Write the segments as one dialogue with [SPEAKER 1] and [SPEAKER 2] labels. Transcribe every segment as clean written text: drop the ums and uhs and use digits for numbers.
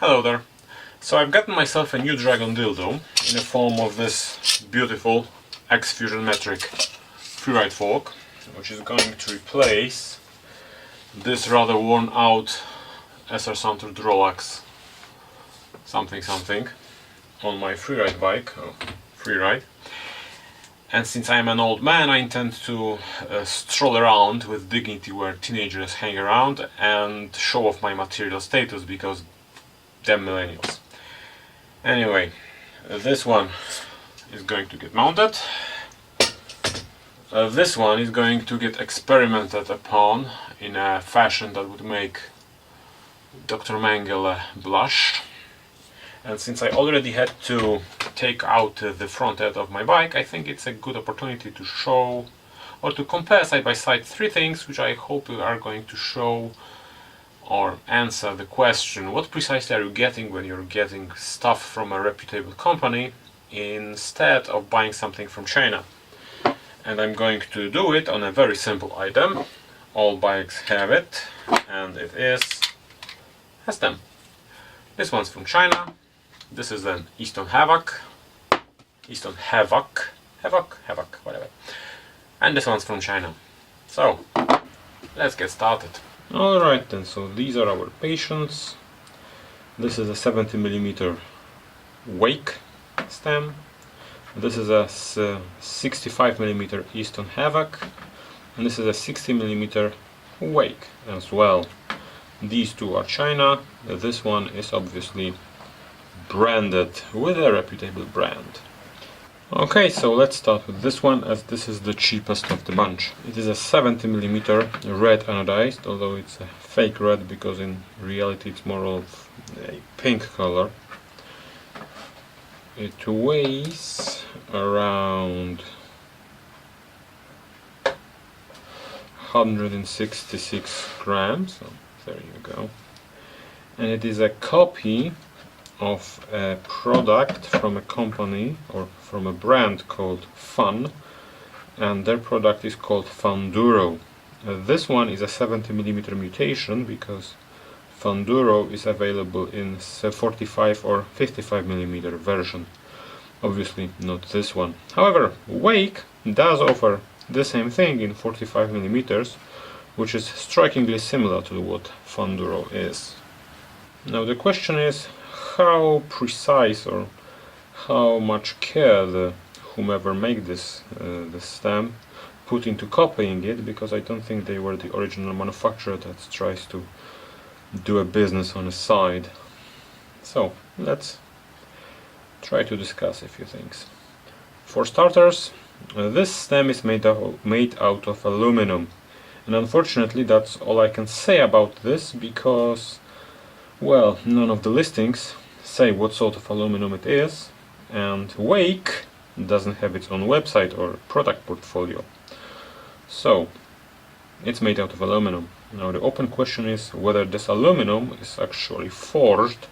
[SPEAKER 1] Hello there. So I've gotten myself a new Dragon dildo in the form of this beautiful X-Fusion metric freeride fork, which is going to replace this rather worn out SR Santur Drolax something on my freeride bike, freeride. And since I'm an old man, I intend to stroll around with dignity where teenagers hang around and show off my material status, because damn millennials. Anyway, this one is going to get mounted. This one is going to get experimented upon in a fashion that would make Dr. Mengele blush. And since I already had to take out the front end of my bike, I think it's a good opportunity to show or to compare side by side three things which I hope you are going to show or answer the question: what precisely are you getting when you're getting stuff from a reputable company instead of buying something from China? And I'm going to do it on a very simple item. All bikes have it, and it is a stem. This one's from China. This is an Easton Havoc, whatever. And this one's from China. So, let's get started. Alright then, so these are our patients. This is a 70mm wake stem. This is a 65mm Easton Havoc. And this is a 60mm wake as well. These two are China. This one is obviously branded with a reputable brand. Okay, so let's start with this one, as this is the cheapest of the bunch. It is a 70mm red anodized, although it's a fake red because in reality it's more of a pink color. It weighs around 166 grams, so there you go. And it is a copy of a product from a company or from a brand called Fun, and their product is called Funduro. This one is a 70mm mutation because Funduro is available in 45 or 55mm version. Obviously not this one. However, Wake does offer the same thing in 45mm, which is strikingly similar to what Funduro is. Now the question is how precise or how much care the whomever made this stem put into copying it, because I don't think they were the original manufacturer that tries to do a business on the side. So let's try to discuss a few things. For starters, this stem is made out of aluminum, and unfortunately that's all I can say about this, because, well, none of the listings say what sort of aluminum it is, and Wake doesn't have its own website or product portfolio. So it's made out of aluminum. Now the open question is whether this aluminum is actually forged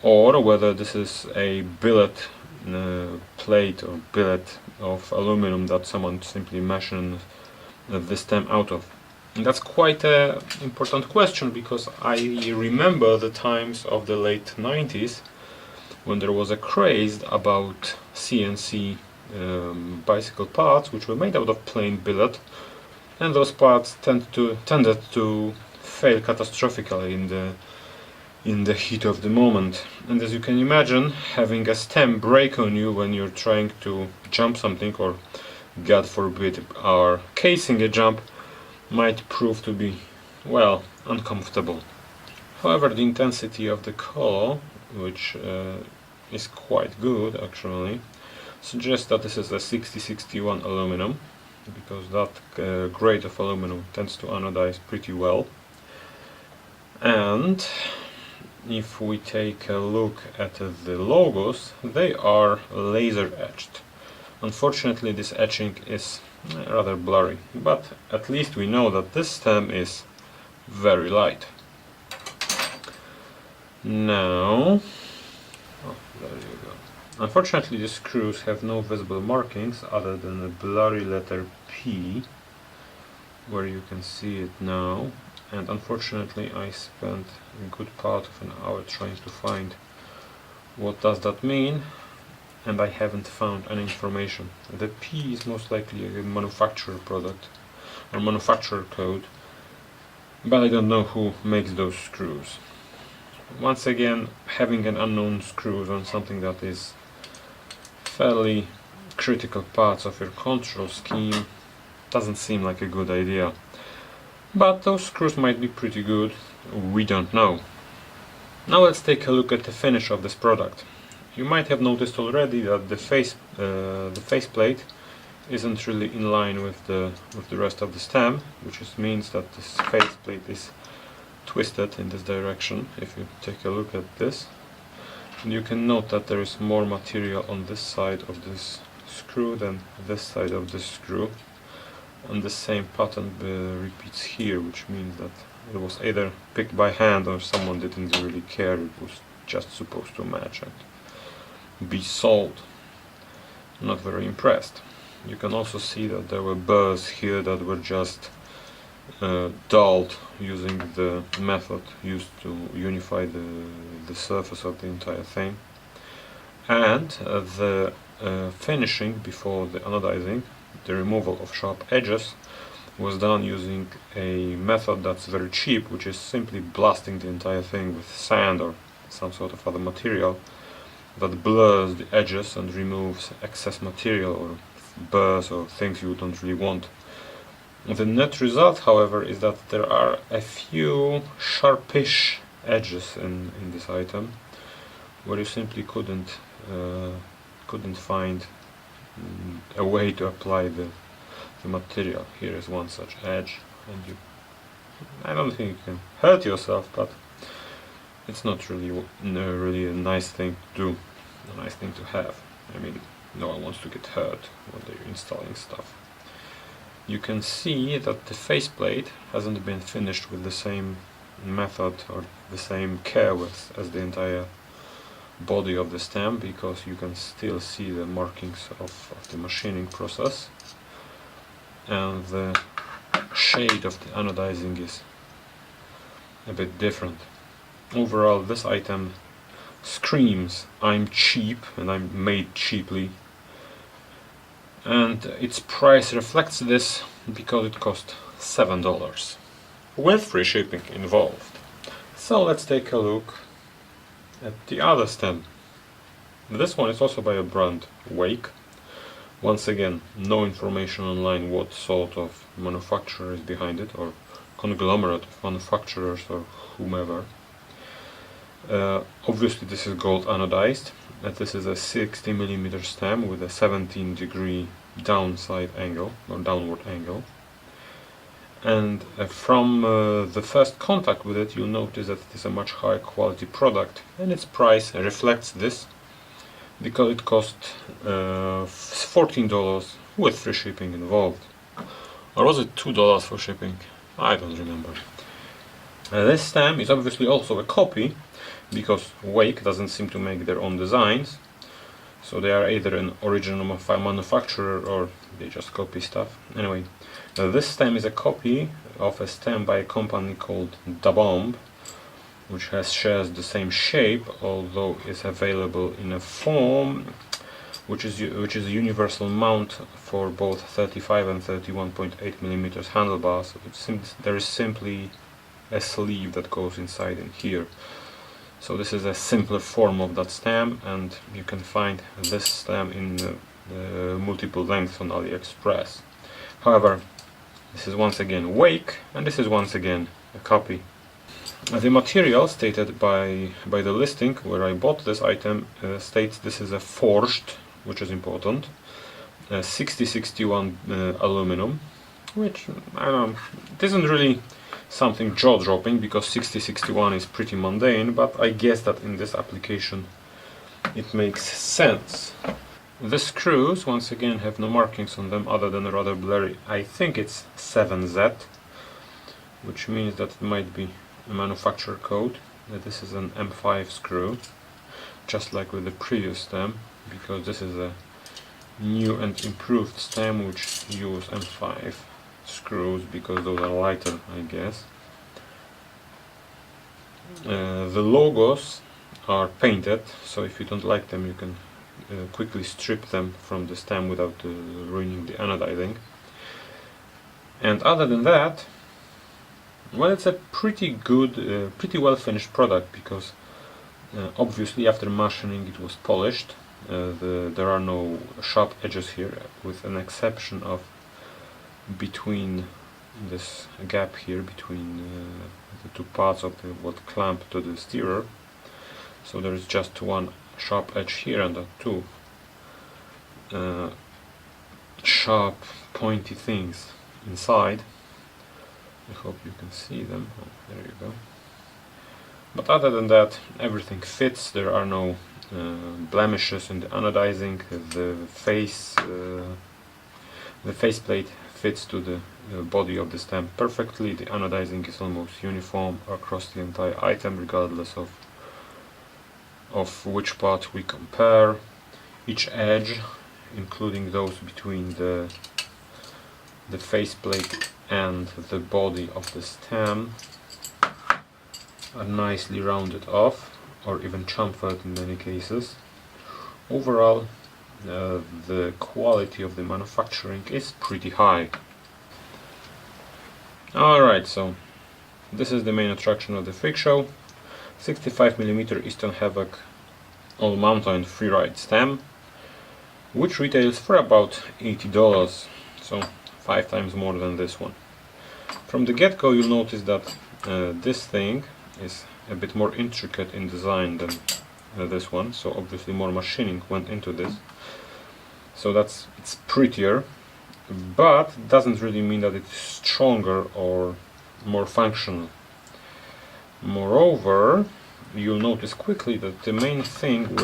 [SPEAKER 1] or whether this is a billet plate or billet of aluminum that someone simply machined the stem out of. And that's quite an important question, because I remember the times of the late 90s when there was a craze about CNC bicycle parts which were made out of plain billet, and those parts tended to fail catastrophically in the heat of the moment. And as you can imagine, having a stem break on you when you're trying to jump something, or God forbid are casing a jump, might prove to be, well, uncomfortable. However, the intensity of the color, which is quite good actually, suggests that this is a 6061 aluminum, because that grade of aluminum tends to anodize pretty well. And if we take a look at the logos, they are laser etched. Unfortunately, this etching is rather blurry, but at least we know that this stem is very light. Now, there you go. Unfortunately, the screws have no visible markings other than a blurry letter P, where you can see it now, and unfortunately I spent a good part of an hour trying to find what does that mean, and I haven't found any information. The P is most likely a manufacturer product or manufacturer code, but I don't know who makes those screws. Once again, having an unknown screws on something that is fairly critical parts of your control scheme doesn't seem like a good idea. But those screws might be pretty good, we don't know. Now let's take a look at the finish of this product. You might have noticed already that the faceplate isn't really in line with the rest of the stem, which means that this faceplate is twisted in this direction. If you take a look at this, you can note that there is more material on this side of this screw than this side of this screw, and the same pattern repeats here, which means that it was either picked by hand or someone didn't really care, it was just supposed to match and be sold. Not very impressed. You can also see that there were burrs here that were just dulled using the method used to unify the surface of the entire thing. And the finishing before the anodizing, the removal of sharp edges, was done using a method that's very cheap, which is simply blasting the entire thing with sand or some sort of other material that blurs the edges and removes excess material or burrs or things you don't really want. The net result, however, is that there are a few sharpish edges in this item where you simply couldn't find a way to apply the material. Here is one such edge, and I don't think you can hurt yourself, but it's not really a nice thing to do, a nice thing to have. I mean, no one wants to get hurt when they're installing stuff. You can see that the faceplate hasn't been finished with the same method or the same care as the entire body of the stem, because you can still see the markings of the machining process, and the shade of the anodizing is a bit different. Overall, this item screams, I'm cheap and I'm made cheaply, and its price reflects this because it cost $7 with free shipping involved. So let's take a look at the other stem. This one is also by a brand, Wake. Once again, no information online what sort of manufacturer is behind it, or conglomerate of manufacturers or whomever. Obviously this is gold anodized, and this is a 60mm stem with a 17-degree downside angle, or downward angle. And from the first contact with it, you'll notice that it is a much higher quality product, and its price reflects this, because it cost $14 with free shipping involved. Or was it $2 for shipping? I don't remember. This stem is obviously also a copy, because Wake doesn't seem to make their own designs, so they are either an original manufacturer or they just copy stuff. Anyway, this stem is a copy of a stem by a company called Da-Bomb, which shares the same shape, although is available in a form which is a universal mount for both 35 and 31.8mm handlebars. There is simply a sleeve that goes inside in here. So this is a simpler form of that stem, and you can find this stem in multiple lengths on Aliexpress. However, this is once again Wake, and this is once again a copy. The material stated by the listing where I bought this item states this is a forged, which is important, 6061 aluminum, which I don't know, it isn't really something jaw-dropping because 6061 is pretty mundane, but I guess that in this application it makes sense. The screws once again have no markings on them other than rather blurry. I think it's 7Z, which means that it might be a manufacturer code, that this is an M5 screw, just like with the previous stem, because this is a new and improved stem which use M5 screws because those are lighter, I guess. The logos are painted, so if you don't like them you can quickly strip them from the stem without ruining the anodizing. And other than that, well, it's a pretty good, pretty well finished product, because obviously after machining it was polished. There are no sharp edges here, with an exception of between this gap here between the two parts of the what clamp to the steerer. So there is just one sharp edge here and two sharp pointy things inside. I hope you can see them. Oh, there you go. But other than that, everything fits. There are no blemishes in the anodizing. The faceplate fits to the body of the stem perfectly. The anodizing is almost uniform across the entire item, regardless of which part we compare. Each edge, including those between the faceplate and the body of the stem, are nicely rounded off, or even chamfered in many cases. Overall, the quality of the manufacturing is pretty high. Alright, so this is the main attraction of the freak show. 65mm Easton Havoc all mountain freeride stem, which retails for about $80, so 5 times more than this one. From the get-go you'll notice that this thing is a bit more intricate in design than this one, so obviously more machining went into this, so it's prettier, but it doesn't really mean that it's stronger or more functional. Moreover, you'll notice quickly that the main thing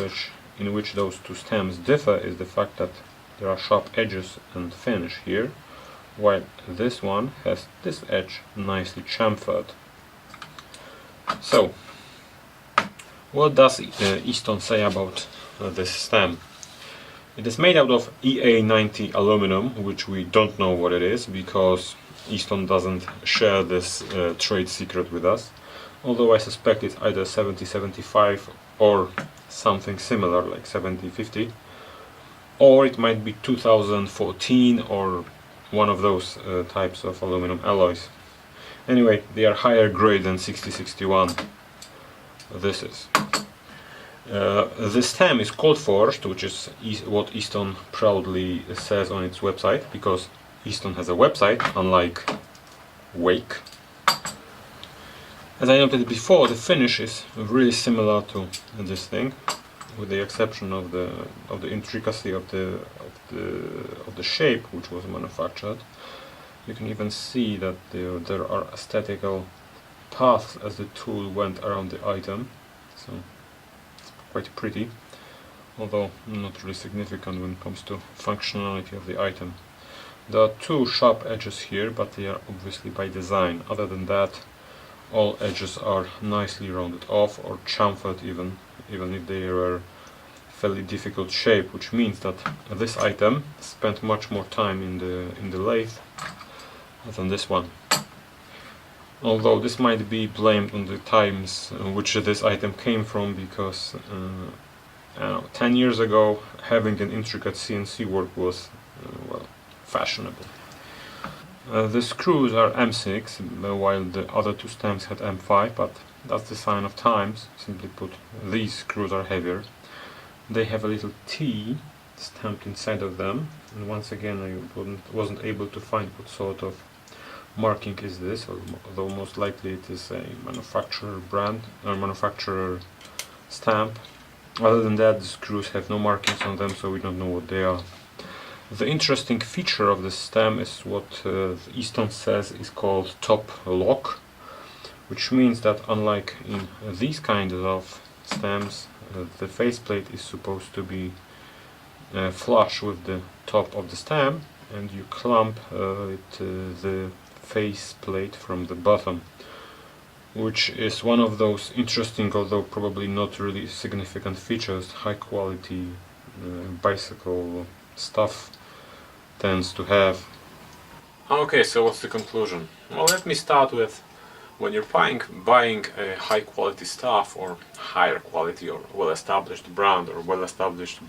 [SPEAKER 1] in which those two stems differ is the fact that there are sharp edges and finish here, while this one has this edge nicely chamfered. So, what does Easton say about this stem? It is made out of EA90 aluminum, which we don't know what it is, because Easton doesn't share this trade secret with us, although I suspect it's either 7075 or something similar, like 7050, or it might be 2014 or one of those types of aluminum alloys. Anyway, they are higher grade than 6061. This is. The stem is cold forged, which is what Easton proudly says on its website, because Easton has a website, unlike Wake. As I noted before, the finish is really similar to this thing, with the exception of the intricacy of the shape which was manufactured. You can even see that there are aesthetical paths as the tool went around the item, so it's quite pretty, although not really significant when it comes to functionality of the item. There are two sharp edges here, but they are obviously by design. Other than that, all edges are nicely rounded off or chamfered, even if they are fairly difficult shape, which means that this item spent much more time in the lathe than this one. Although this might be blamed on the times which this item came from, because 10 years ago having an intricate CNC work was well, fashionable. The screws are M6, while the other two stems had M5, but that's the sign of times. Simply put, these screws are heavier. They have a little T stamped inside of them, and once again I wasn't able to find what sort of marking is this, although most likely it is a manufacturer brand or manufacturer stamp. Other than that, the screws have no markings on them, so we don't know what they are. The interesting feature of the stem is what Easton says is called top lock, which means that unlike in these kinds of stems, the faceplate is supposed to be flush with the top of the stem, and you clamp the faceplate from the bottom, which is one of those interesting, although probably not really significant features high quality bicycle stuff tends to have. Okay, so what's the conclusion? Well, let me start with when you're buying a high quality stuff or higher quality or well established brand or well established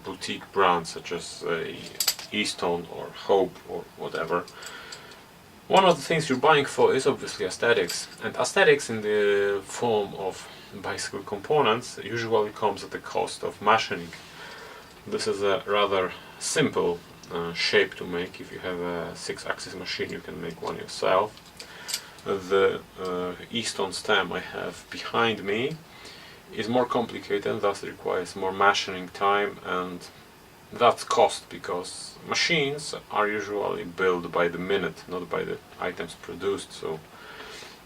[SPEAKER 1] boutique brand such as Easton or Hope or whatever, one of the things you're buying for is obviously aesthetics, and aesthetics in the form of bicycle components usually comes at the cost of machining. This is a rather simple shape to make. If you have a 6-axis machine, you can make one yourself. The Easton stem I have behind me is more complicated and thus requires more machining time, and that's cost because machines are usually built by the minute, not by the items produced. So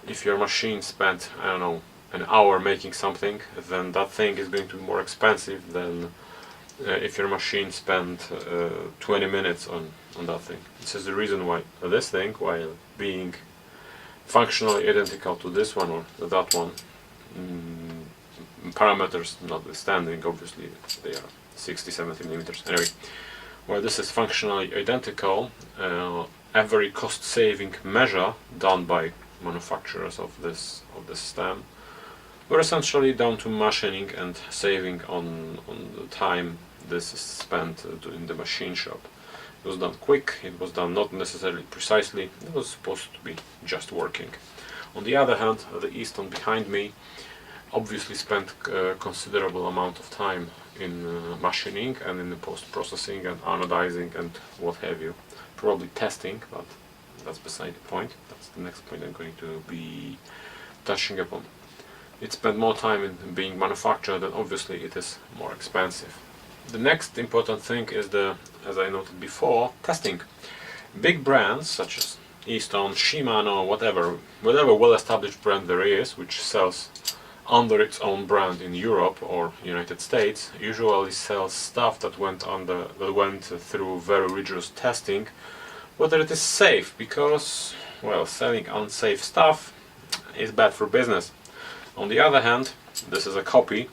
[SPEAKER 1] if your machine spent, I don't know, an hour making something, then that thing is going to be more expensive than if your machine spent 20 minutes on that thing. This is the reason why this thing, while being functionally identical to this one or that one, parameters notwithstanding, obviously they are 60-70 millimeters. Anyway, while this is functionally identical, a very cost-saving measure done by manufacturers of this stem were essentially down to machining and saving on the time this is spent in the machine shop. It was done quick, it was done not necessarily precisely, it was supposed to be just working. On the other hand, the Easton behind me obviously spent a considerable amount of time in machining and in the post-processing and anodizing and what have you. Probably testing, but that's beside the point. That's the next point I'm going to be touching upon. It spent more time in being manufactured and obviously it is more expensive. The next important thing is as I noted before, testing. Big brands such as Easton, Shimano, whatever well-established brand there is which sells under its own brand in Europe or United States, usually sells stuff that went through very rigorous testing, whether it is safe, because well, selling unsafe stuff is bad for business. On the other hand, this is a copy.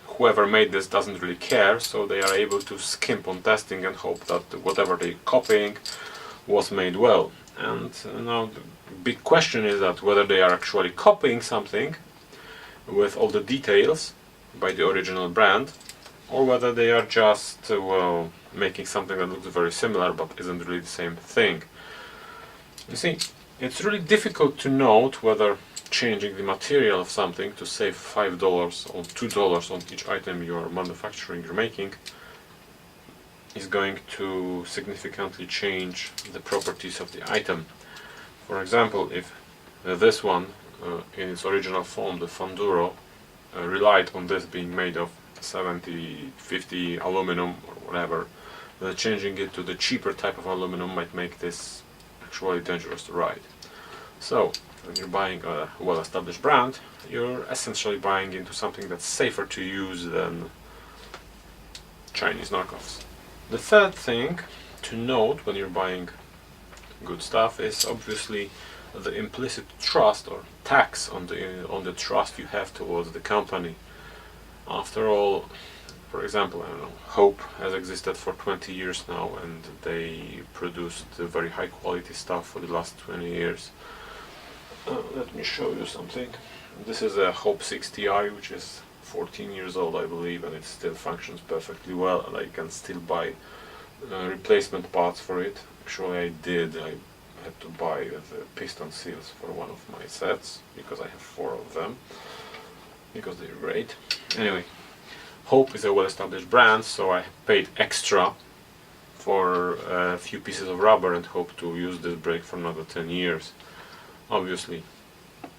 [SPEAKER 1] Whoever made this doesn't really care, so they are able to skimp on testing and hope that whatever they're copying was made well. And now the big question is that whether they are actually copying something with all the details by the original brand, or whether they are just well, making something that looks very similar but isn't really the same thing. You see, it's really difficult to note whether changing the material of something to save $5 or $2 on each item you are manufacturing, you're making, is going to significantly change the properties of the item. For example, if this one in its original form, the Fanduro, relied on this being made of 70-50 aluminum or whatever, changing it to the cheaper type of aluminum might make this actually dangerous to ride. So when you're buying a well-established brand, you're essentially buying into something that's safer to use than Chinese knockoffs. The third thing to note when you're buying good stuff is obviously the implicit trust or tax on the trust you have towards the company. After all, for example, I don't know, Hope has existed for 20 years now and they produced very high quality stuff for the last 20 years. Let me show you something. This is a Hope 6Ti, which is 14 years old I believe, and it still functions perfectly well, and I can still buy replacement parts for it. Actually I had to buy the piston seals for one of my sets because I have 4 of them, because they're great. Anyway, Hope is a well-established brand, so I paid extra for a few pieces of rubber and hope to use this brake for another 10 years. Obviously,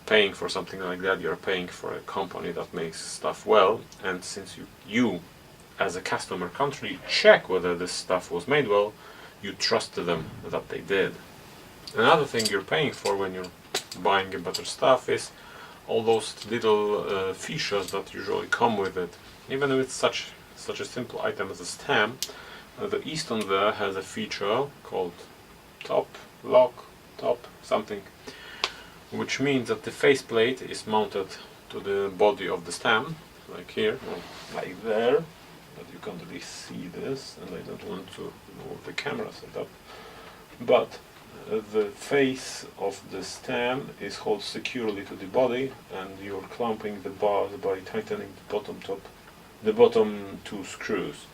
[SPEAKER 1] paying for something like that, you're paying for a company that makes stuff well, and since you as a customer can't really check whether this stuff was made well, you trust them that they did. Another thing you're paying for when you're buying a better stuff is all those little features that usually come with it. Even with such a simple item as a stem, the Easton there has a feature called top lock, top something, which means that the faceplate is mounted to the body of the stem, like here, or like there, but you can't really see this, and I don't want to move the camera setup. But the face of the stem is held securely to the body, and you're clamping the bars by tightening the bottom two screws.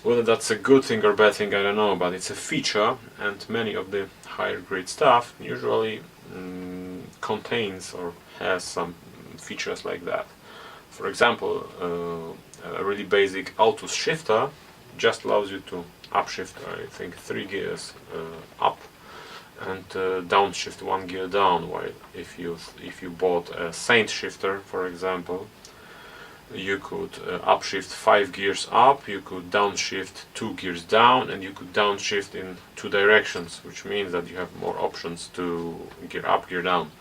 [SPEAKER 1] Whether that's a good thing or bad thing, I don't know, but it's a feature, and many of the higher grade stuff usually contains or has some features like that. For example, a really basic Altus shifter just allows you to upshift, I think, 3 gears up and downshift 1 gear down, while if you bought a Saint shifter, for example, you could upshift 5 gears up, you could downshift 2 gears down, and you could downshift in 2 directions, which means that you have more options to gear up, gear down.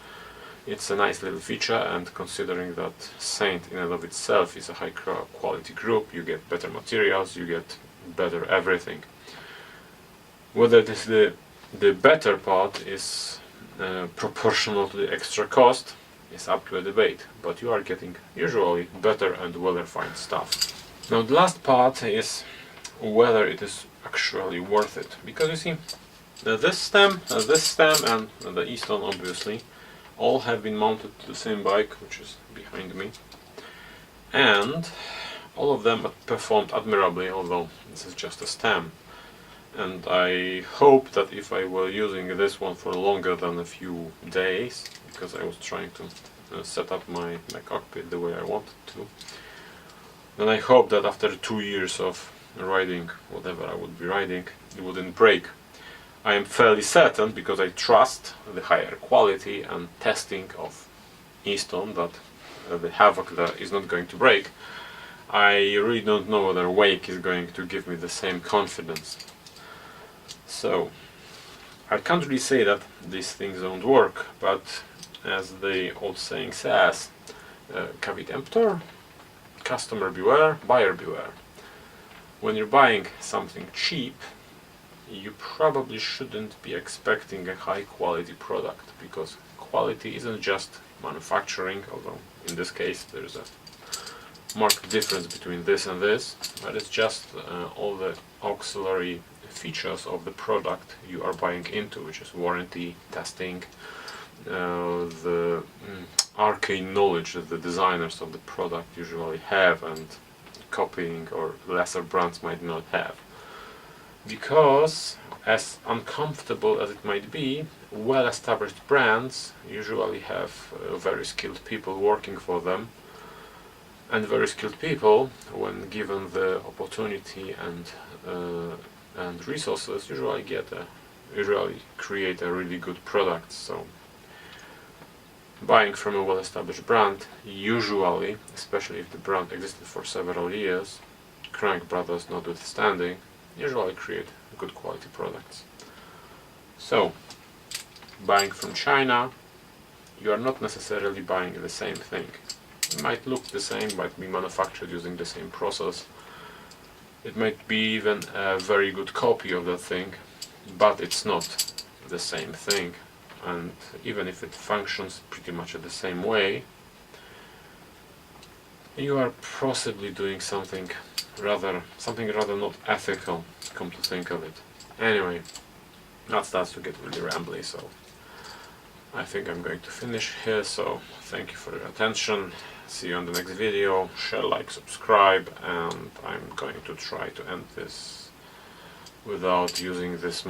[SPEAKER 1] It's a nice little feature, and considering that Saint in and of itself is a high quality group, you get better materials, you get better everything. Whether this the better part is proportional to the extra cost is up to a debate, but you are getting usually better and well-refined stuff. Now the last part is whether it is actually worth it, because you see, this stem and the Easton obviously all have been mounted to the same bike, which is behind me, and all of them performed admirably, although this is just a stem. And I hope that if I were using this one for longer than a few days, because I was trying to set up my cockpit the way I wanted to, then I hope that after 2 years of riding whatever I would be riding, it wouldn't break. I am fairly certain, because I trust the higher quality and testing of Easton, that the Havoc there is not going to break. I really don't know whether Wake is going to give me the same confidence. So I can't really say that these things don't work, but as the old saying says, cavit emptor, customer beware, buyer beware. When you're buying something cheap, you probably shouldn't be expecting a high quality product, because quality isn't just manufacturing, although in this case there's a marked difference between this and this, but it's just all the auxiliary features of the product you are buying into, which is warranty, testing, the arcane knowledge that the designers of the product usually have and copying or lesser brands might not have. Because, as uncomfortable as it might be, well-established brands usually have very skilled people working for them, and very skilled people, when given the opportunity and resources, usually create a really good product. So buying from a well-established brand, usually, especially if the brand existed for several years, Crank Brothers notwithstanding, usually create good quality products. So buying from China, you are not necessarily buying the same thing. It might look the same, might be manufactured using the same process. It might be even a very good copy of that thing, but it's not the same thing. And even if it functions pretty much the same way, you are possibly doing something rather not ethical, come to think of it. Anyway, that starts to get really rambly, so I think I'm going to finish here. So thank you for your attention. See you on the next video. Share, like, subscribe, and I'm going to try to end this without using this